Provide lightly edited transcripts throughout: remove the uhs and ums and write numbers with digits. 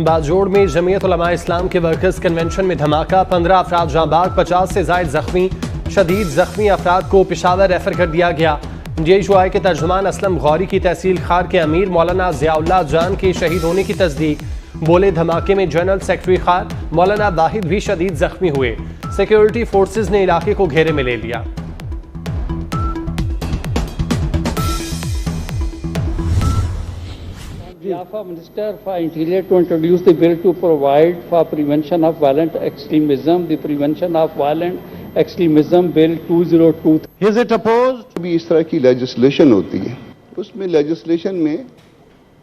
बाजोड़ में जमीयत उलमा इस्लाम के workers convention में धमाका, 15 अफराद जाँ बाग, 50 से जायद जख्मी। शदीद जख्मी अफराद को पेशावर रेफर कर दिया गया। JUI के तर्जुमान असलम गौरी की तहसील खार के अमीर मौलाना ज़ियाउल्लाह जान के शहीद होने की तस्दीक। बोले धमाके में जनरल सेक्रेटरी खार मौलाना वाहिद भी शदीद जख्मी हुए। सिक्योरिटी फोर्सेज ने इलाके को घेरे में ले लिया। Of Minister for Interior to introduce the bill to provide for prevention of violent extremism, the Prevention of Violent Extremism Bill 2002. Is it opposed? भी इस तरह की लेजिस्लेशन होती है, उसमें लेजिस्लेशन में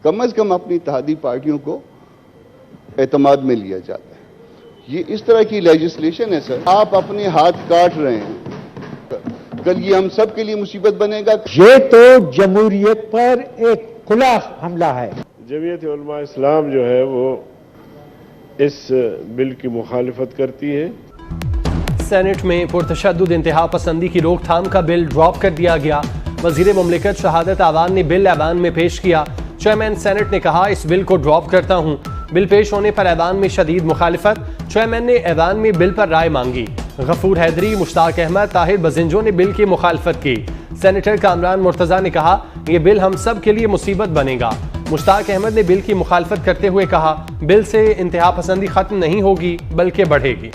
कम से कम अपनी इत्तेहादी पार्टियों को एतमाद में लिया जाता है। ये इस तरह की लेजिस्लेशन है सर, आप अपने हाथ काट रहे हैं, कल ये हम सब के लिए मुसीबत बनेगा। ये तो जमहूरियत पर एक खुला हमला है। जमीयत उलमा इस्लाम जो है वो इस बिल की मुखालिफत करती है। सेनेट में पुरतशद्दुद इंतहा पसंदी की रोकथाम का बिल ड्रॉप कर दिया गया। वजीर मुमलिकत शहादत आवान ने बिल ऐवान में पेश किया। चेयरमैन सेनेट ने कहा, इस बिल को ड्रॉप करता हूं। बिल पेश होने पर ऐवान में शदीद मुखालिफत। चेयरमैन ने ऐवान में बिल पर राय मांगी। गफूर हैदरी, मुश्ताक अहमद, ताहिर बजिंजो ने बिल की मुखालिफत की। सेनेटर कामरान मुर्तजा ने कहा, यह बिल हम सब के लिए मुसीबत बनेगा। मुश्ताक अहमद ने बिल की मुखालफत करते हुए कहा, बिल से इंतहा पसंदी खत्म नहीं होगी बल्कि बढ़ेगी।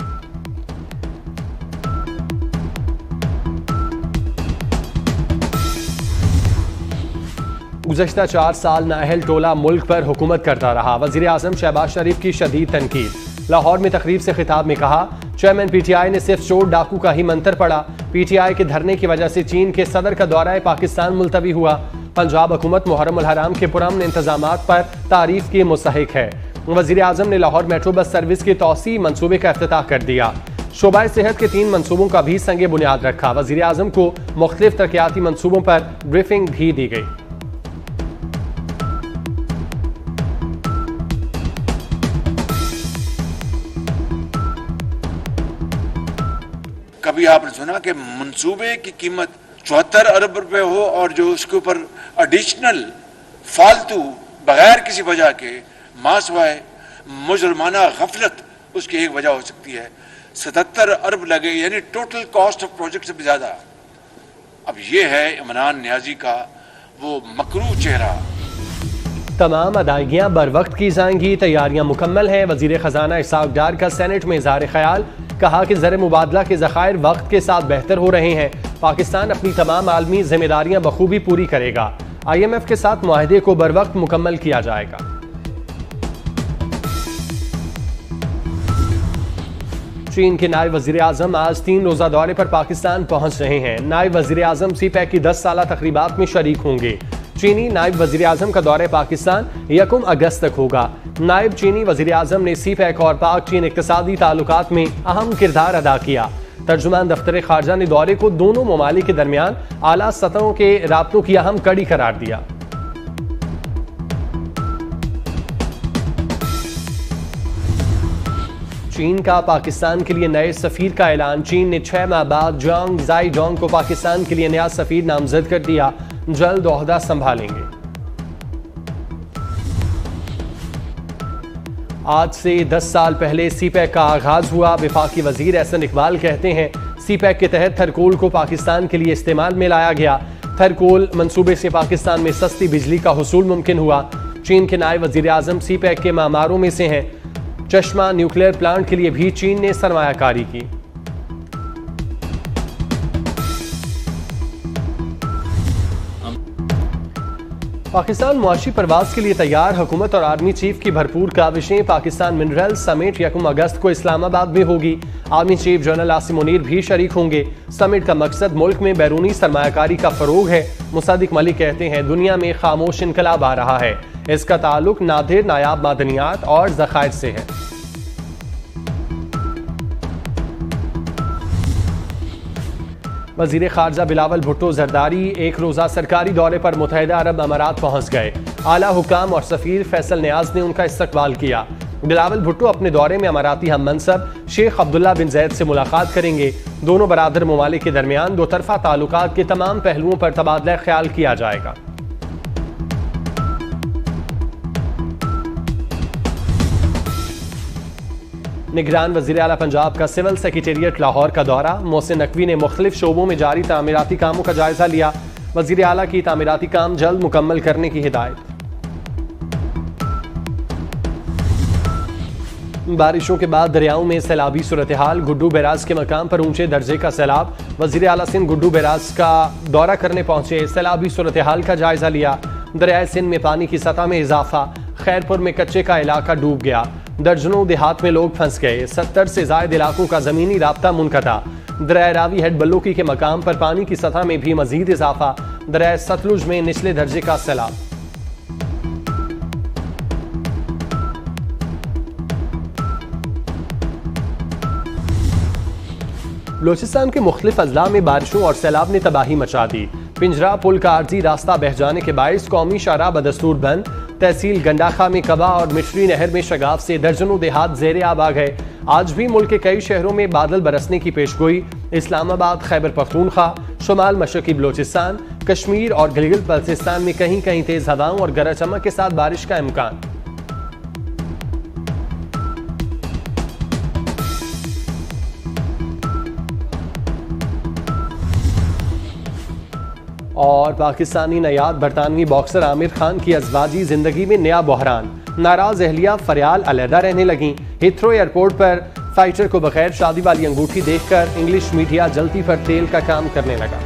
गुज़श्ता 4 साल नाअहल टोला मुल्क पर हुकूमत करता रहा। वज़ीर आज़म शहबाज शरीफ की शदीद तनकीद। लाहौर में तकरीब से खिताब में कहा, चेयरमैन PTI ने सिर्फ चोर डाकू का ही मंत्र पढ़ा। PTI के धरने की वजह से चीन के सदर का दौरा पाकिस्तान मुलतवी हुआ। पंजाब हुकूमत मुहर्रम उल हराम के पुरअमन इंतजामात पर तारीफ की मुस्तहिक है। वज़ीर आज़म ने लाहौर मेट्रो बस सर्विस के तौसी मंसूबे का इफ्तिताह कर दिया। शोबाए सेहत के 3 मंसूबों का भी संगे बुनियाद रखा। वज़ीर आज़म को मुख्तलिफ तरक्याती मंसूबों पर ब्रीफिंग भी दी गई। कभी आपने सुना कि मंसूबे की कीमत 74 अरब रुपए हो और जो उसके ऊपर एडिशनल फालतू बगैर किसी वजह के मासवाए मुजरमाना गफलत उसकी एक वजह हो सकती है। 77 अरब लगे, यानी टोटल कॉस्ट ऑफ प्रोजेक्ट से भी ज्यादा। अब ये है इमरान नियाजी का वो मकरू चेहरा। तमाम अदायगियां बर वक्त की जाएंगी, तैयारियां मुकम्मल हैं। वजीर खजाना इसाक डार का सेनेट में इज़हार ख्याल। कहा कि ज़र मुबादला के ज़खायर वक्त के साथ बेहतर हो रहे हैं। पाकिस्तान अपनी तमाम आलमी जिम्मेदारियां बखूबी पूरी करेगा। IMF के साथ मुआहदे को बर वक्त मुकम्मल किया जाएगा। चीन के नायब वज़ीर आज़म आज 3 रोज़ा दौरे पर पाकिस्तान पहुंच रहे हैं। नायब वज़ीर आज़म CPEC की 10 साला तकरीबात में शरीक होंगे। चीनी नायब वज़ीर आज़म का दौरे पाकिस्तान 1 अगस्त तक होगा। नायब चीनी वज़ीर आज़म ने CPEC और पाक चीन इक़्तिसादी ताल्लुकात में अहम किरदार अदा किया। तर्जुमान दफ्तर खारजा ने दौरे को दोनों ममालिक के दरमियान आला सतहों के राब्तों की अहम कड़ी करार दिया। चीन का पाकिस्तान के लिए नए सफीर का ऐलान। चीन ने 6 माह बाद जोंग जाइडोंग को पाकिस्तान के लिए नया सफीर नामजद कर दिया। जल्द ओहदा संभालेंगे। आज से 10 साल पहले CPEC का आगाज हुआ। वफाकी वजीर एहसन इकबाल कहते हैं, CPEC के तहत थरकोल को पाकिस्तान के लिए इस्तेमाल में लाया गया। थरकोल मंसूबे से पाकिस्तान में सस्ती बिजली का हुसूल मुमकिन हुआ। चीन के नायब वजीर आज़म CPEC के मामारों में से हैं। चश्मा न्यूक्लियर प्लांट के लिए भी चीन ने सरमायाकारी की। पाकिस्तान मुआशी परवाज के लिए तैयार। हुकूमत और आर्मी चीफ की भरपूर काविशें। पाकिस्तान मिनरल समिट 1 अगस्त को इस्लामाबाद में होगी। Army chief general Asim Munir भी शरीक होंगे। समिट का मकसद मुल्क में बैरूनी सरमायाकारी का फरोग है। मुसादिक मलिक कहते हैं, दुनिया में खामोश इनकलाब आ रहा है। इसका ताल्लुक नादिर नायाब मादनियात और ज़खायर से है। वज़ीर खारजा बिलावल भुट्टो जरदारी 1 रोज़ा सरकारी दौरे पर मुत्तहिदा अरब अमारात पहुंच गए। आला हुकाम और सफ़ीर फैसल नियाज ने उनका इस्तकबाल किया। बिलावल भुट्टो अपने दौरे में अमाराती हम मनसब शेख अब्दुल्ला बिन जैद से मुलाकात करेंगे। दोनों बरादर ममालिक के दरमियान 2 तरफ़ा ताल्लुकात के तमाम पहलुओं पर तबादला ख्याल किया जाएगा। निगरान वज़ीर आला पंजाब का सिविल सेक्रेटेरिएट लाहौर का दौरा। मोहसिन नकवी ने मुख्तलिफ शोबों में जारी तामीराती कामों का जायजा लिया। वज़ीर आला की तामीराती काम जल्द मुकम्मल करने की हिदायत। बारिशों के बाद दरियाओं में सैलाबी सूरत हाल। गुड्डू बैराज के मकाम पर ऊंचे दर्जे का सैलाब। वज़ीर आला सिंध गुड्डू बैराज का दौरा करने पहुंचे, सैलाबी सूरत हाल का जायजा लिया। दरियाए सिंध में पानी की सतह में इजाफा। खैरपुर में कच्चे का इलाका डूब गया। दर्जनों देहात में लोग फंस गए। 70 से ज्यादा इलाकों का जमीनी राब्ता मुनक़ता। दरिया रावी हेड बल्लुकी के मकाम पर पानी की सतह में भी मजीद इजाफा। दरिया सतलुज में निचले दर्जे का सैलाब। बलोचिस्तान के मुख्तलिफ अजला में बारिशों और सैलाब ने तबाही मचा दी। पिंजरा पुल का आर्जी रास्ता बह जाने के बायस कौमी शाहराह बदस्तूर बंद। तहसील गंडाखा में कबा और मिश्री नहर में शगाफ से दर्जनों देहात ज़ेरे आब आ गए। आज भी मुल्क के कई शहरों में बादल बरसने की पेशगोई। इस्लामाबाद, खैबर पख्तूनख्वा, शुमाल मशरकी बलोचिस्तान, कश्मीर और गिलगित बल्तिस्तान में कहीं कहीं तेज हवाओं और गरज चमक के साथ बारिश का इम्कान। और पाकिस्तानी नयाद बरतानवी बॉक्सर आमिर खान की अज़वाजी जिंदगी में नया बहरान। नाराज अहलिया फरियाल अलहदा रहने लगी। हिथ्रो एयरपोर्ट पर फाइटर को बगैर शादी वाली अंगूठी देखकर इंग्लिश मीडिया जल्दी पर तेल का काम करने लगा।